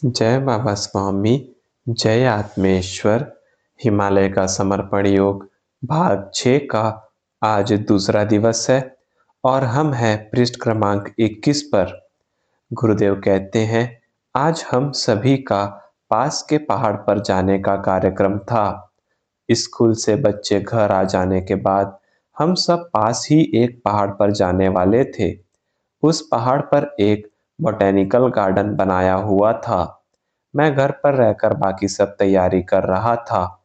जय बाबा स्वामी, जय आत्मेश्वर। हिमालय का समर्पण योग भाग 6 का आज दूसरा दिवस है और हम हैं पृष्ठ क्रमांक 21 पर। गुरुदेव कहते हैं, आज हम सभी का पास के पहाड़ पर जाने का कार्यक्रम था। स्कूल से बच्चे घर आ जाने के बाद हम सब पास ही एक पहाड़ पर जाने वाले थे। उस पहाड़ पर एक बॉटेनिकल गार्डन बनाया हुआ था। मैं घर पर रहकर बाकी सब तैयारी कर रहा था।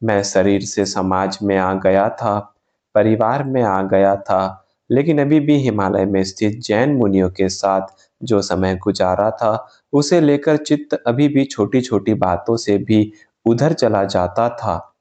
मैं शरीर से समाज में आ गया था, परिवार में आ गया था, लेकिन अभी भी हिमालय में स्थित जैन मुनियों के साथ जो समय गुजारा था, उसे लेकर चित्त अभी भी छोटी-छोटी बातों से भी उधर चला जाता था।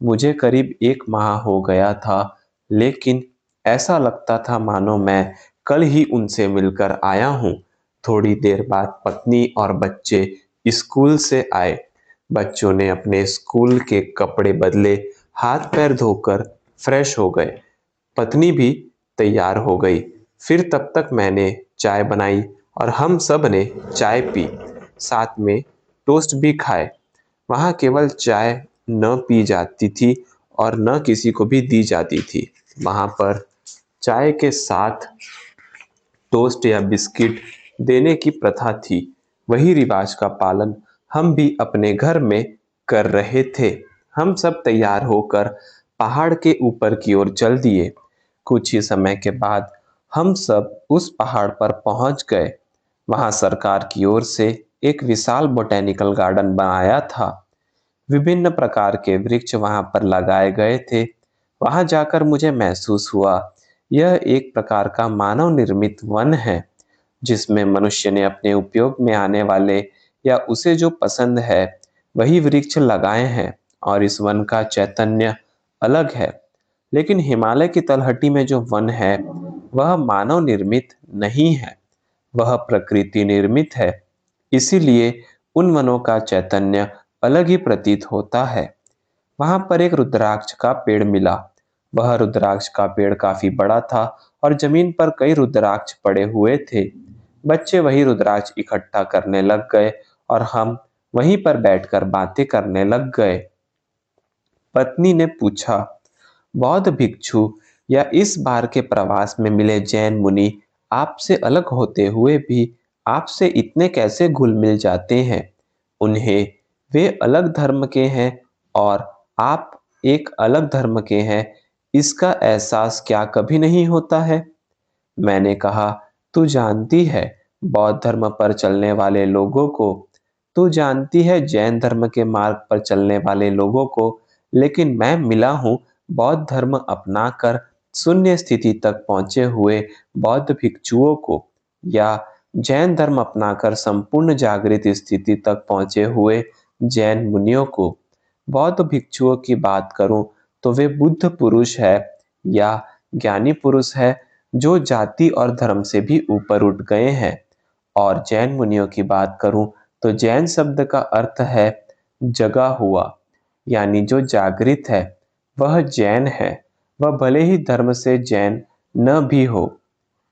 मुझे करीब 1 माह हो गया था, लेकिन ऐसा लगता था मानो मैं कल ही उनसे मिलकर आया हूँ। थोड़ी देर बाद पत्नी और बच्चे स्कूल से आए। बच्चों ने अपने स्कूल के कपड़े बदले, हाथ पैर धोकर फ्रेश हो गए। पत्नी भी तैयार हो गई। फिर तब तक मैंने चाय बनाई और हम सब ने चाय पी, साथ में टोस्ट भी खाए। वहाँ केवल चाय न पी जाती थी और न किसी को भी दी जाती थी। वहाँ पर चाय के साथ टोस्ट या बिस्किट देने की प्रथा थी। वही रिवाज का पालन हम भी अपने घर में कर रहे थे। हम सब तैयार होकर पहाड़ के ऊपर की ओर चल दिए। कुछ ही समय के बाद हम सब उस पहाड़ पर पहुंच गए। वहां सरकार की ओर से एक विशाल बॉटेनिकल गार्डन बनाया था। विभिन्न प्रकार के वृक्ष वहां पर लगाए गए थे। वहां जाकर मुझे महसूस हुआ, यह एक प्रकार का मानव निर्मित वन है, जिसमें मनुष्य ने अपने उपयोग में आने वाले या उसे जो पसंद है वही वृक्ष लगाए हैं और इस वन का चैतन्य अलग है। लेकिन हिमालय की तलहटी में जो वन है वह मानव निर्मित नहीं है, वह प्रकृति निर्मित है। इसीलिए उन वनों का चैतन्य अलग ही प्रतीत होता है। वहां पर एक रुद्राक्ष का पेड़ मिला। वह रुद्राक्ष का पेड़ काफी बड़ा था और जमीन पर कई रुद्राक्ष पड़े हुए थे। बच्चे वही रुद्राक्ष इकट्ठा करने लग गए और हम वहीं पर बैठकर बातें करने लग गए। पत्नी ने पूछा, बौद्ध भिक्षु या इस बार के प्रवास में मिले जैन मुनि आपसे अलग होते हुए भी आपसे इतने कैसे घुल मिल जाते हैं? उन्हें वे अलग धर्म के हैं और आप एक अलग धर्म के हैं, इसका एहसास क्या कभी नहीं होता है? मैंने कहा, तू जानती है बौद्ध धर्म पर चलने वाले लोगों को, तू जानती है जैन धर्म के मार्ग पर चलने वाले लोगों को, लेकिन मैं मिला हूँ बौद्ध धर्म अपनाकर शून्य स्थिति तक पहुंचे हुए बौद्ध भिक्षुओं को, या जैन धर्म अपनाकर संपूर्ण जागृत स्थिति तक पहुंचे हुए जैन मुनियों को। बौद्ध भिक्षुओं की बात करूं तो वे बुद्ध पुरुष है या ज्ञानी पुरुष है जो जाति और धर्म से भी ऊपर उठ गए हैं। और जैन मुनियों की बात करूं तो जैन शब्द का अर्थ है जगा हुआ, यानी जो जागृत है वह जैन है। वह भले ही धर्म से जैन न भी हो।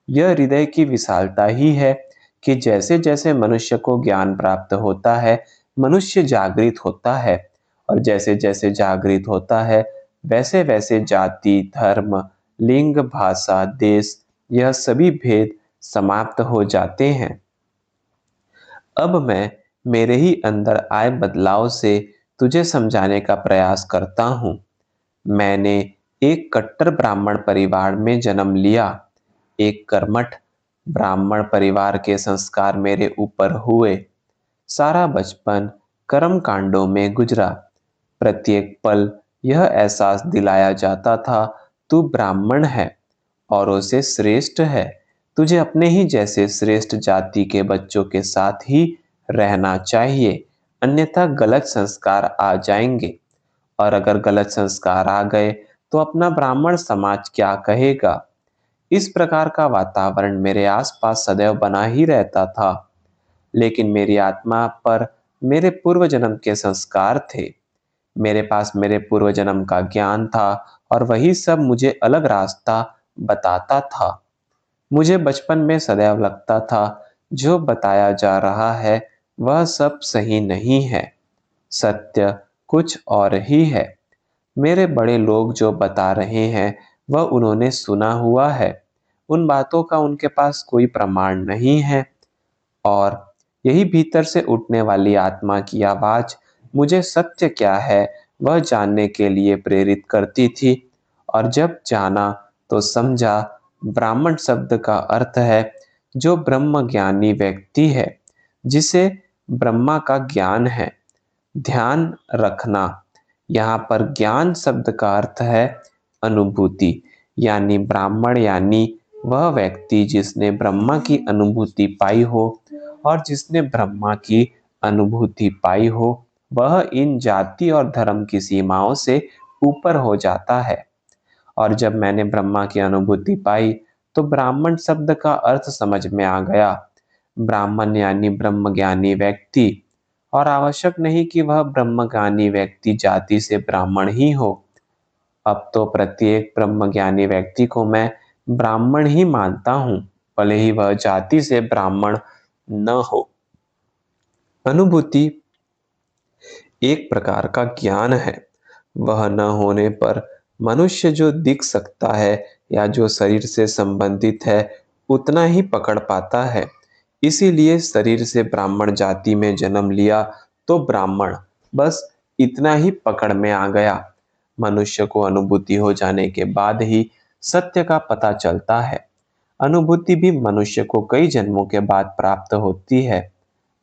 यह हृदय की विशालता ही है कि जैसे जैसे मनुष्य को ज्ञान प्राप्त होता है, मनुष्य जागृत होता है, और जैसे जैसे जागृत होता है वैसे वैसे जाति, धर्म, लिंग, भाषा, देश, यह सभी भेद समाप्त हो जाते हैं। अब मैं मेरे ही अंदर आए बदलाव से तुझे समझाने का प्रयास करता हूँ। मैंने एक कट्टर ब्राह्मण परिवार में जन्म लिया। एक कर्मठ ब्राह्मण परिवार के संस्कार मेरे ऊपर हुए। सारा बचपन कर्म कांडों में गुजरा। प्रत्येक पल यह एहसास दिलाया जाता था, तू ब्राह्मण है, औरों से श्रेष्ठ है। तुझे अपने ही जैसे श्रेष्ठ जाति के बच्चों के साथ ही रहना चाहिए, अन्यथा गलत संस्कार आ जाएंगे। और अगर गलत संस्कार आ गए तो अपना ब्राह्मण समाज क्या कहेगा? इस प्रकार का वातावरण मेरे आसपास सदैव बना ही रहता था। लेकिन मेरी आत्मा पर मेरे पूर्व जन्म के संस्कार थे। मेरे पास मेरे पूर्व जन्म का ज्ञान था और वही सब मुझे अलग रास्ता बताता था। मुझे बचपन में सदैव लगता था जो बताया जा रहा है वह सब सही नहीं है। सत्य कुछ और ही है। मेरे बड़े लोग जो बता रहे हैं वह उन्होंने सुना हुआ है। उन बातों का उनके पास कोई प्रमाण नहीं है। और यही भीतर से उठने वाली आत्मा की आवाज मुझे सत्य क्या है वह जानने के लिए प्रेरित करती थी। और जब जाना तो समझा, ब्राह्मण शब्द का अर्थ है जो ब्रह्म ज्ञानी व्यक्ति है, जिसे ब्रह्मा का ज्ञान है। ध्यान रखना, यहाँ पर ज्ञान शब्द का अर्थ है अनुभूति, यानी ब्राह्मण यानी वह व्यक्ति जिसने ब्रह्मा की अनुभूति पाई हो। और जिसने ब्रह्मा की अनुभूति पाई हो वह इन जाति और धर्म की सीमाओं से ऊपर हो जाता है। और जब मैंने ब्रह्मा की अनुभूति पाई तो ब्राह्मण शब्द का अर्थ समझ में आ गया। ब्राह्मण यानी ब्रह्मज्ञानी व्यक्ति। और आवश्यक नहीं कि वह ब्रह्मज्ञानी व्यक्ति जाति से ब्राह्मण ही हो। अब तो प्रत्येक ब्रह्मज्ञानी व्यक्ति को मैं ब्राह्मण ही मानता हूँ, भले ही वह जाति से ब्राह्मण न हो। अनुभूति एक प्रकार का ज्ञान है। वह न होने पर मनुष्य जो दिख सकता है या जो शरीर से संबंधित है उतना ही पकड़ पाता है। इसीलिए शरीर से ब्राह्मण जाति में जन्म लिया तो ब्राह्मण, बस इतना ही पकड़ में आ गया। मनुष्य को अनुभूति हो जाने के बाद ही सत्य का पता चलता है। अनुभूति भी मनुष्य को कई जन्मों के बाद प्राप्त होती है।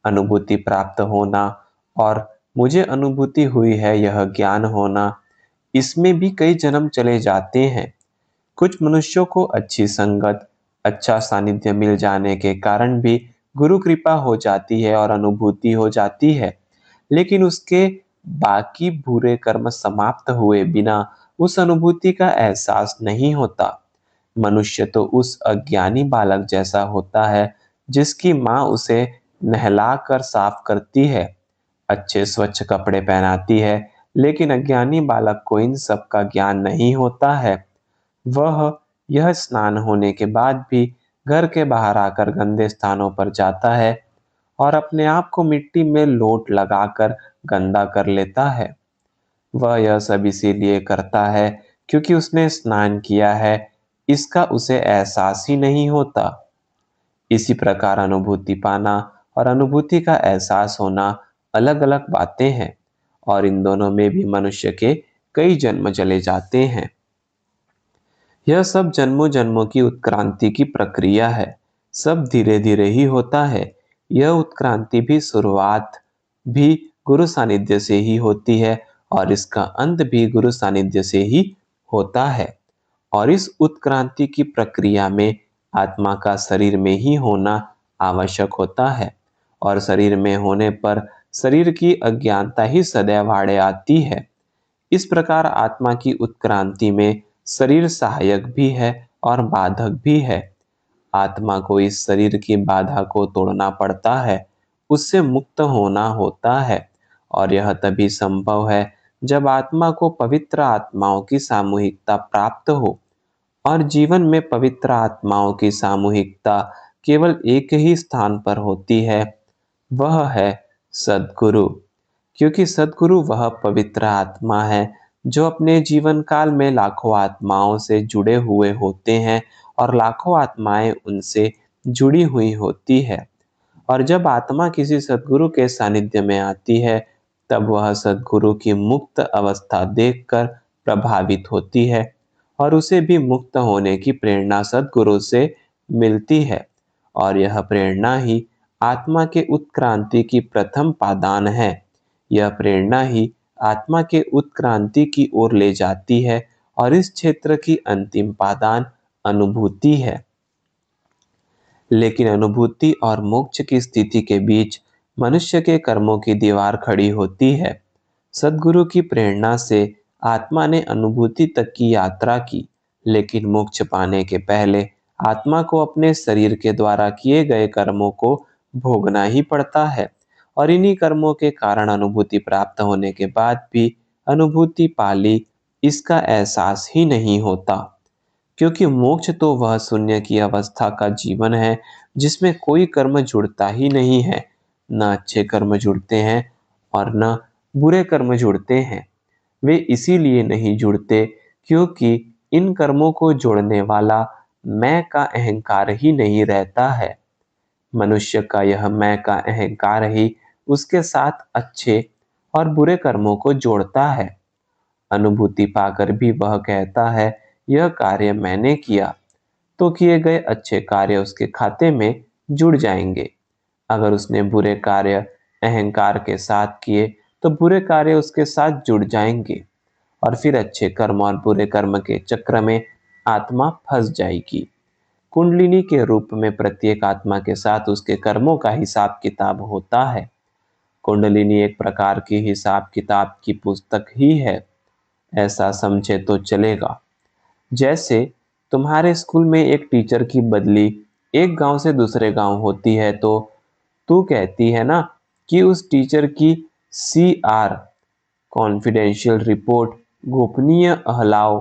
अनुभूति प्राप्त होना और मुझे अनुभूति हुई है यह ज्ञान होना, इसमें भी कई जन्म चले जाते हैं। कुछ मनुष्यों को अच्छी संगत, अच्छा सानिध्य मिल जाने के कारण भी गुरु कृपा हो जाती है और अनुभूति हो जाती है। लेकिन उसके बाकी बुरे कर्म समाप्त हुए बिना उस अनुभूति का एहसास नहीं होता। मनुष्य तो उस अज्ञानी बालक जैसा होता है जिसकी माँ उसे नहलाकर साफ करती है, अच्छे स्वच्छ कपड़े पहनाती है, लेकिन अज्ञानी बालक को इन सब का ज्ञान नहीं होता है। वह यह स्नान होने के बाद भी घर के बाहर आकर गंदे स्थानों पर जाता है और अपने आप को मिट्टी में लोट लगाकर गंदा कर लेता है। वह यह सब इसीलिए करता है क्योंकि उसने स्नान किया है, इसका उसे एहसास ही नहीं होता। इसी प्रकार अनुभूति पाना और अनुभूति का एहसास होना अलग अलग बातें हैं और इन दोनों में भी मनुष्य के कई जन्म चले जाते हैं। यह सब जन्मों जन्मों की उत्क्रांति की प्रक्रिया है। सब धीरे धीरे ही होता है। यह उत्क्रांति भी शुरुआत भी गुरु सानिध्य से ही होती है और इसका अंत भी गुरु सानिध्य से ही होता है। और इस उत्क्रांति की प्रक्रिया में आत्मा का शरीर में ही होना आवश्यक होता है। और शरीर में होने पर शरीर की अज्ञानता ही सदैव आड़े आती है। इस प्रकार आत्मा की उत्क्रांति में शरीर सहायक भी है और बाधक भी है। आत्मा को इस शरीर की बाधा को तोड़ना पड़ता है, उससे मुक्त होना होता है। और यह तभी संभव है जब आत्मा को पवित्र आत्माओं की सामूहिकता प्राप्त हो। और जीवन में पवित्र आत्माओं की सामूहिकता केवल एक ही स्थान पर होती है, वह है सद्गुरु। क्योंकि सद्गुरु वह पवित्र आत्मा है जो अपने जीवन काल में लाखों आत्माओं से जुड़े हुए होते हैं और लाखों आत्माएं उनसे जुड़ी हुई होती है। और जब आत्मा किसी सद्गुरु के सानिध्य में आती है तब वह सद्गुरु की मुक्त अवस्था देखकर प्रभावित होती है और उसे भी मुक्त होने की प्रेरणा सद्गुरु से मिलती है। और यह प्रेरणा ही आत्मा के उत्क्रांति की प्रथम पादान है। यह प्रेरणा ही आत्मा के उत्क्रांति की ओर ले जाती है और इस क्षेत्र की अंतिम पादान अनुभूति है। लेकिन अनुभूति और मोक्ष की स्थिति के बीच मनुष्य के कर्मों की दीवार खड़ी होती है। सद्गुरु की प्रेरणा से आत्मा ने अनुभूति तक की यात्रा की, लेकिन मोक्ष पाने के पहले आत्मा को अपने शरीर के द्वारा किए गए कर्मों को भोगना ही पड़ता है। और इन्हीं कर्मों के कारण अनुभूति प्राप्त होने के बाद भी अनुभूति पाली इसका एहसास ही नहीं होता। क्योंकि मोक्ष तो वह शून्य की अवस्था का जीवन है जिसमें कोई कर्म जुड़ता ही नहीं है, न अच्छे कर्म जुड़ते हैं और न बुरे कर्म जुड़ते हैं। वे इसीलिए नहीं जुड़ते क्योंकि इन कर्मों को जोड़ने वाला मैं का अहंकार ही नहीं रहता है। मनुष्य का यह मैं का अहंकार ही उसके साथ अच्छे और बुरे कर्मों को जोड़ता है। अनुभूति पाकर भी वह कहता है, यह कार्य मैंने किया, तो किए गए अच्छे कार्य उसके खाते में जुड़ जाएंगे। अगर उसने बुरे कार्य अहंकार के साथ किए तो बुरे कार्य उसके साथ जुड़ जाएंगे और फिर अच्छे कर्म और बुरे कर्म के चक्र में आत्मा फंस जाएगी। कुंडलिनी के रूप में प्रत्येक आत्मा के साथ उसके कर्मों का हिसाब किताब होता है। कुंडलिनी एक प्रकार की हिसाब किताब की पुस्तक ही है, ऐसा समझे तो चलेगा। जैसे तुम्हारे स्कूल में एक टीचर की बदली एक गांव से दूसरे गांव होती है तो तू कहती है ना कि उस टीचर की CR कॉन्फिडेंशियल रिपोर्ट गोपनीय अहलाव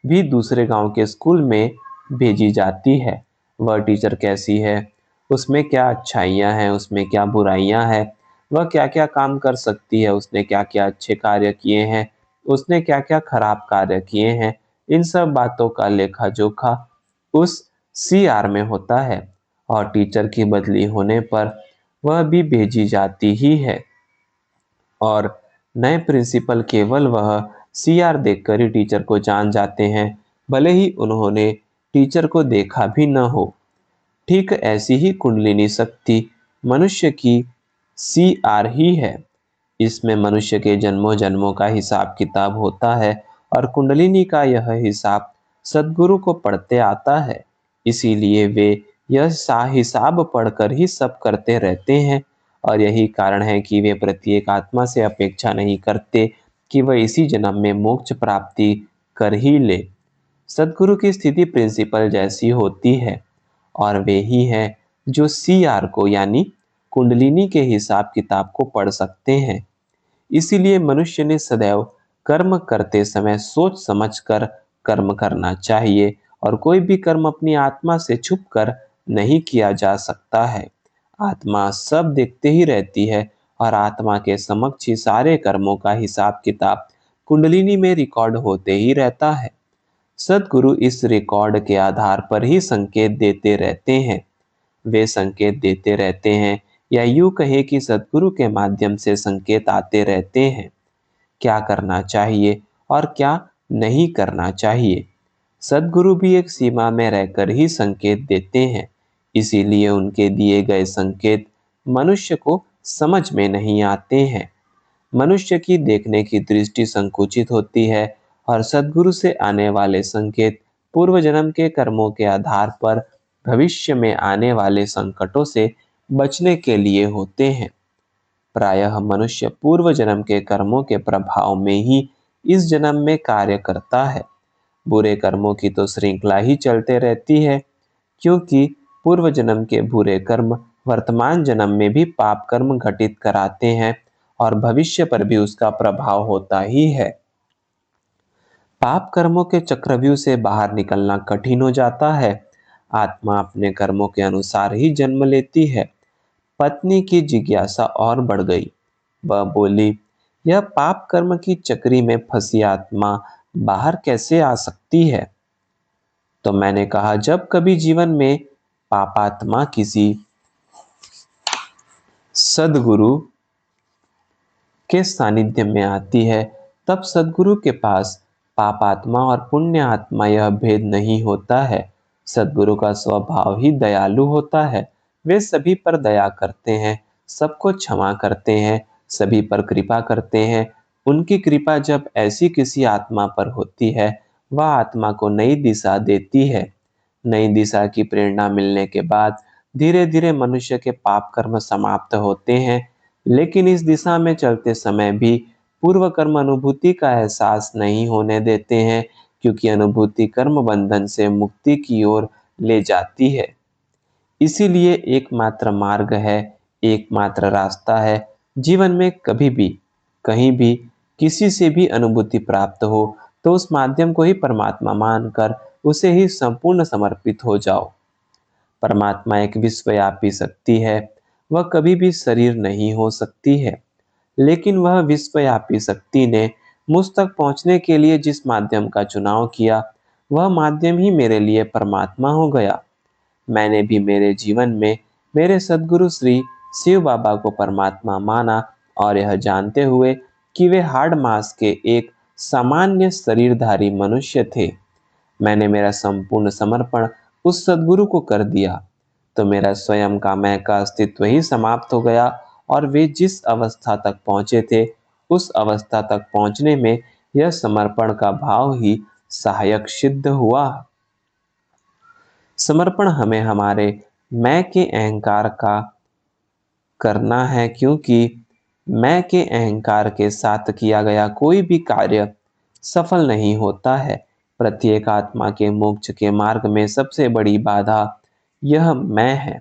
भी दूसरे गांव के स्कूल में भेजी जाती है। वह टीचर कैसी है, उसमें क्या अच्छाइयाँ हैं, उसमें क्या बुराइयाँ हैं, वह क्या क्या काम कर सकती है, उसने क्या क्या अच्छे कार्य किए हैं, उसने क्या क्या खराब कार्य किए हैं, इन सब बातों का लेखा जोखा उस CR में होता है और टीचर की बदली होने पर वह भी भेजी जाती ही है। और नए प्रिंसिपल केवल वह CR देखकर ही टीचर को जान जाते हैं, भले ही उन्होंने टीचर को देखा भी न हो। ठीक ऐसी ही कुंडलिनी शक्ति मनुष्य की CR ही है। इसमें मनुष्य के जन्मों जन्मों का हिसाब किताब होता है और कुंडलिनी का यह हिसाब सद्गुरु को पढ़ते आता है। इसीलिए वे यह हिसाब पढ़कर ही सब करते रहते हैं और यही कारण है कि वे प्रत्येक आत्मा से अपेक्षा नहीं करते कि वह इसी जन्म में मोक्ष प्राप्ति कर ही ले। सद्गुरु की स्थिति प्रिंसिपल जैसी होती है और वे ही हैं जो CR को यानी कुंडलिनी के हिसाब किताब को पढ़ सकते हैं। इसीलिए मनुष्य ने सदैव कर्म करते समय सोच समझकर कर्म करना चाहिए और कोई भी कर्म अपनी आत्मा से छुपकर नहीं किया जा सकता है। आत्मा सब देखते ही रहती है और आत्मा के समक्ष ही सारे कर्मों का हिसाब किताब कुंडलिनी में रिकॉर्ड होते ही रहता है। सद्गुरु इस रिकॉर्ड के आधार पर ही संकेत देते रहते हैं। वे संकेत देते रहते हैं या यूं कहे कि सद्गुरु के माध्यम से संकेत आते रहते हैं। क्या करना चाहिए और क्या नहीं करना चाहिए, सद्गुरु भी एक सीमा में रहकर ही संकेत देते हैं। इसीलिए उनके दिए गए संकेत मनुष्य को समझ में नहीं आते हैं। मनुष्य की देखने की दृष्टि संकुचित होती है और सद्गुरु से आने वाले संकेत पूर्व जन्म के कर्मों के आधार पर भविष्य में आने वाले संकटों से बचने के लिए होते हैं। प्रायः मनुष्य पूर्व जन्म के कर्मों के प्रभाव में ही इस जन्म में कार्य करता है। बुरे कर्मों की तो श्रृंखला ही चलते रहती है, क्योंकि पूर्व जन्म के बुरे कर्म वर्तमान जन्म में भी पाप कर्म घटित कराते हैं और भविष्य पर भी उसका प्रभाव होता ही है। पाप कर्मों के चक्रव्यूह से बाहर निकलना कठिन हो जाता है। आत्मा अपने कर्मों के अनुसार ही जन्म लेती है। पत्नी की जिज्ञासा और बढ़ गई। वह बोली, यह पाप कर्म की चक्री में फंसी आत्मा बाहर कैसे आ सकती है? तो मैंने कहा, जब कभी जीवन में पापात्मा किसी सद्गुरु के सानिध्य में आती है, तब सद्गुरु के पास पापात्मा और पुण्य आत्मा यह भेद नहीं होता है। सद्गुरु का स्वभाव ही दयालु होता है। वे सभी पर दया करते हैं, सबको क्षमा करते हैं, सभी पर कृपा करते हैं। उनकी कृपा जब ऐसी किसी आत्मा पर होती है, वह आत्मा को नई दिशा देती है। नई दिशा की प्रेरणा मिलने के बाद धीरे धीरे मनुष्य के पाप कर्म समाप्त होते हैं, लेकिन इस दिशा में चलते समय भी पूर्व कर्म अनुभूति का एहसास नहीं होने देते हैं, क्योंकि अनुभूति कर्म बंधन से मुक्ति की ओर ले जाती है। इसीलिए एकमात्र मार्ग है, एकमात्र रास्ता है। जीवन में कभी भी, कहीं भी, किसी से भी अनुभूति प्राप्त हो तो उस माध्यम को ही परमात्मा मानकर उसे ही संपूर्ण समर्पित हो जाओ। परमात्मा एक विश्वव्यापी शक्ति है। वह कभी भी शरीर नहीं हो सकती है, लेकिन वह विश्वव्यापी शक्ति ने मुझ तक पहुंचने के लिए जिस माध्यम का चुनाव किया, वह माध्यम ही मेरे लिए परमात्मा हो गया। मैंने भी मेरे जीवन में मेरे सद्गुरु श्री शिव बाबा को परमात्मा माना, और यह जानते हुए कि वे हाड़ मांस के एक सामान्य शरीरधारी मनुष्य थे, मैंने मेरा संपूर्ण समर्पण उस सद्गुरु को कर दिया। तो मेरा स्वयं का मैं का अस्तित्व ही समाप्त हो गया, और वे जिस अवस्था तक पहुंचे थे, उस अवस्था तक पहुंचने में यह समर्पण का भाव ही सहायक सिद्ध हुआ। समर्पण हमें हमारे मैं के अहंकार का करना है, क्योंकि मैं के अहंकार के साथ किया गया कोई भी कार्य सफल नहीं होता है। प्रत्येक आत्मा के मोक्ष के मार्ग में सबसे बड़ी बाधा यह मैं है।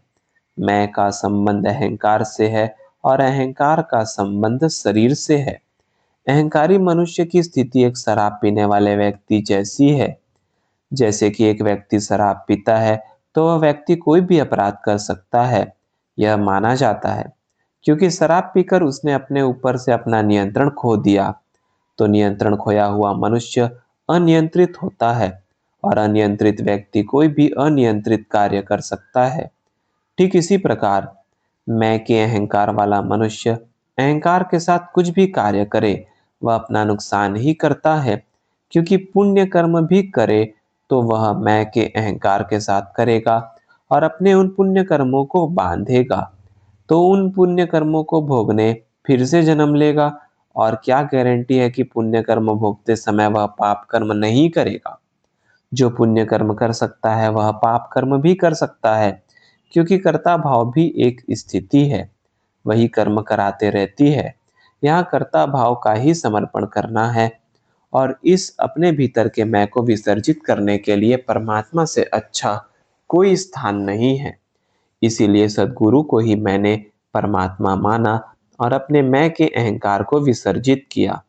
मैं का संबंध अहंकार से है, और अहंकार का संबंध शरीर से है। अहंकारी मनुष्य की स्थिति एक शराब पीने वाले व्यक्ति जैसी है। जैसे कि एक व्यक्ति शराब पीता है, तो वह व्यक्ति कोई भी अपराध कर सकता है, यह माना जाता है, क्योंकि शराब पीकर उसने अपने ऊपर से अपना नियंत्रण खो दिया। तो नियंत्रण खोया हुआ मनुष्य अनियंत्रित होता है, और अनियंत्रित व्यक्ति कोई भी अनियंत्रित कार्य कर सकता है। ठीक इसी प्रकार मैं के अहंकार वाला मनुष्य अहंकार के साथ कुछ भी कार्य करे, वह अपना नुकसान ही करता है, क्योंकि पुण्य कर्म भी करे तो वह मैं के अहंकार के साथ करेगा, और अपने उन पुण्य कर्मों को बांधेगा, तो उन पुण्य कर्मों को भोगने फिर से जन्म लेगा। और क्या गारंटी है कि पुण्य कर्म भोगते समय वह पाप कर्म नहीं करेगा। जो पुण्य कर्म कर सकता है वह पाप कर्म भी कर सकता है, क्योंकि कर्ता भाव भी एक स्थिति है, वही कर्म कराते रहती है। यहाँ कर्ता भाव का ही समर्पण करना है, और इस अपने भीतर के मैं को विसर्जित करने के लिए परमात्मा से अच्छा कोई स्थान नहीं है। इसीलिए सद्गुरु को ही मैंने परमात्मा माना, और अपने मैं के अहंकार को विसर्जित किया।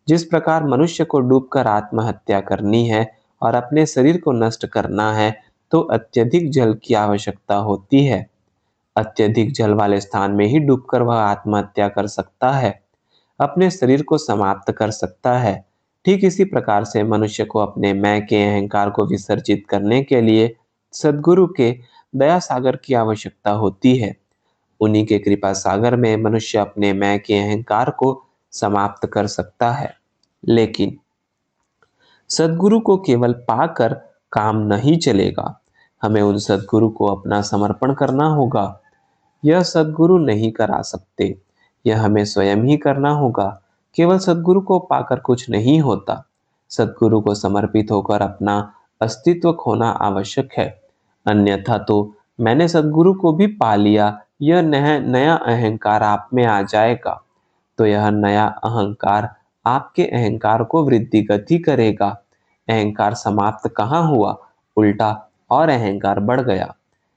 जिस प्रकार मनुष्य को डूबकर आत्महत्या करनी है और अपने शरीर को नष्ट करना है, तो अत्यधिक जल की आवश्यकता होती है। अत्यधिक जल वाले स्थान में ही डूबकर वह आत्महत्या कर सकता है, अपने शरीर को समाप्त कर सकता है। ठीक इसी प्रकार से मनुष्य को अपने मैं के अहंकार को विसर्जित करने के लिए सद्गुरु के दया सागर की आवश्यकता होती है। उन्हीं के कृपा सागर में मनुष्य अपने मैं के अहंकार को समाप्त कर सकता है। लेकिन सद्गुरु को केवल पाकर काम नहीं चलेगा, हमें उन सद्गुरु को अपना समर्पण करना होगा। यह सद्गुरु नहीं करा सकते, यह हमें स्वयं ही करना होगा। केवल सद्गुरु को पाकर कुछ नहीं होता, सद्गुरु को समर्पित होकर अपना अस्तित्व खोना आवश्यक है। अन्यथा तो मैंने सद्गुरु को भी पा लिया, यह नया अहंकार आप में आ जाएगा। तो यह नया अहंकार आपके अहंकार को वृद्धिगत ही करेगा। अहंकार समाप्त कहाँ हुआ, उल्टा और अहंकार बढ़ गया।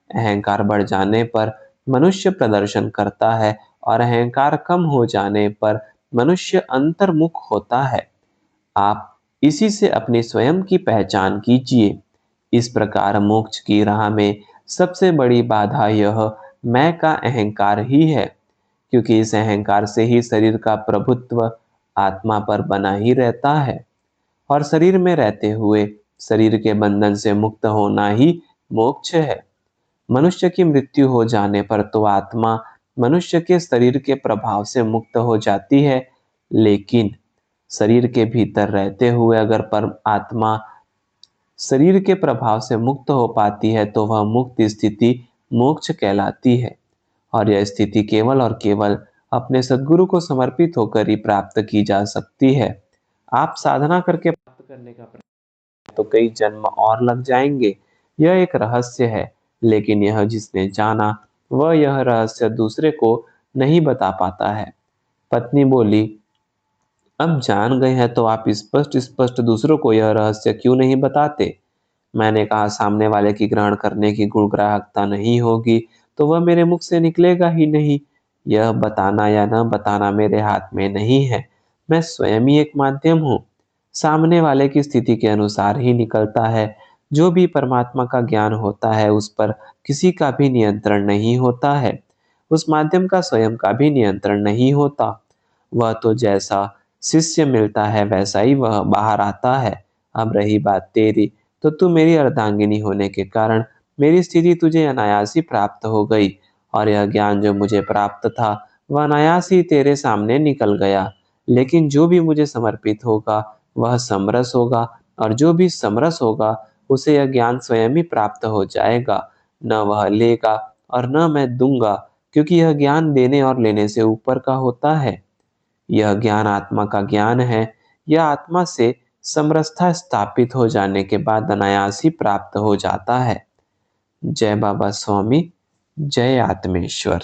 अहंकार बढ़ जाने पर मनुष्य प्रदर्शन करता है, और अहंकार कम हो जाने पर मनुष्य अंतर्मुख होता है। आप इसी से अपनी स्वयं की पहचान कीजिए। इस प्रकार मोक्ष की राह में सबसे बड़ी बाधा यह मैं का अहंकार ही है, क्योंकि इस अहंकार से ही शरीर का प्रभुत्व आत्मा पर बना ही रहता है, और शरीर में रहते हुए शरीर के बंधन से मुक्त होना ही मोक्ष है। मनुष्य की मृत्यु हो जाने पर तो आत्मा मनुष्य के शरीर के प्रभाव से मुक्त हो जाती है, लेकिन शरीर के भीतर रहते हुए अगर परम आत्मा शरीर के प्रभाव से मुक्त हो पाती है, तो वह मुक्त स्थिति मोक्ष कहलाती है। और यह स्थिति केवल और केवल अपने सद्गुरु को समर्पित होकर ही प्राप्त की जा सकती है। आप साधना करके प्राप्त करने का तो कई जन्म और लग जाएंगे, यह एक रहस्य है। लेकिन यह जिसने जाना, वह यह रहस्य दूसरे को नहीं बता पाता है। पत्नी बोली, अब जान गए हैं तो आप स्पष्ट स्पष्ट दूसरों को यह रहस्य क्यों नहीं बताते। मैंने कहा, सामने वाले की ग्रहण करने की गुणग्राहकता नहीं होगी तो वह मेरे मुख से निकलेगा ही नहीं। यह बताना या न बताना मेरे हाथ में नहीं है, मैं स्वयं ही एक माध्यम हूँ। सामने वाले की स्थिति के अनुसार ही निकलता है। जो भी परमात्मा का ज्ञान होता है उस पर किसी का भी नियंत्रण नहीं होता है। उस माध्यम का स्वयं का भी नियंत्रण नहीं होता। वह तो जैसा शिष्य मिलता है वैसा ही वह बाहर आता है। अब रही बात तेरी, तो तू मेरी अर्धांगिनी होने के कारण मेरी स्थिति तुझे अनायास ही प्राप्त हो गई, और यह ज्ञान जो मुझे प्राप्त था वह अनायास ही तेरे सामने निकल गया। लेकिन जो भी मुझे समर्पित होगा वह समरस होगा, और जो भी समरस होगा उसे यह ज्ञान स्वयं ही प्राप्त हो जाएगा। न वह लेगा और न मैं दूंगा, क्योंकि यह ज्ञान देने और लेने से ऊपर का होता है। यह ज्ञान आत्मा का ज्ञान है। यह आत्मा से समरसता स्थापित हो जाने के बाद अनायास ही प्राप्त हो जाता है। जय बाबा स्वामी, जय आत्मेश्वर।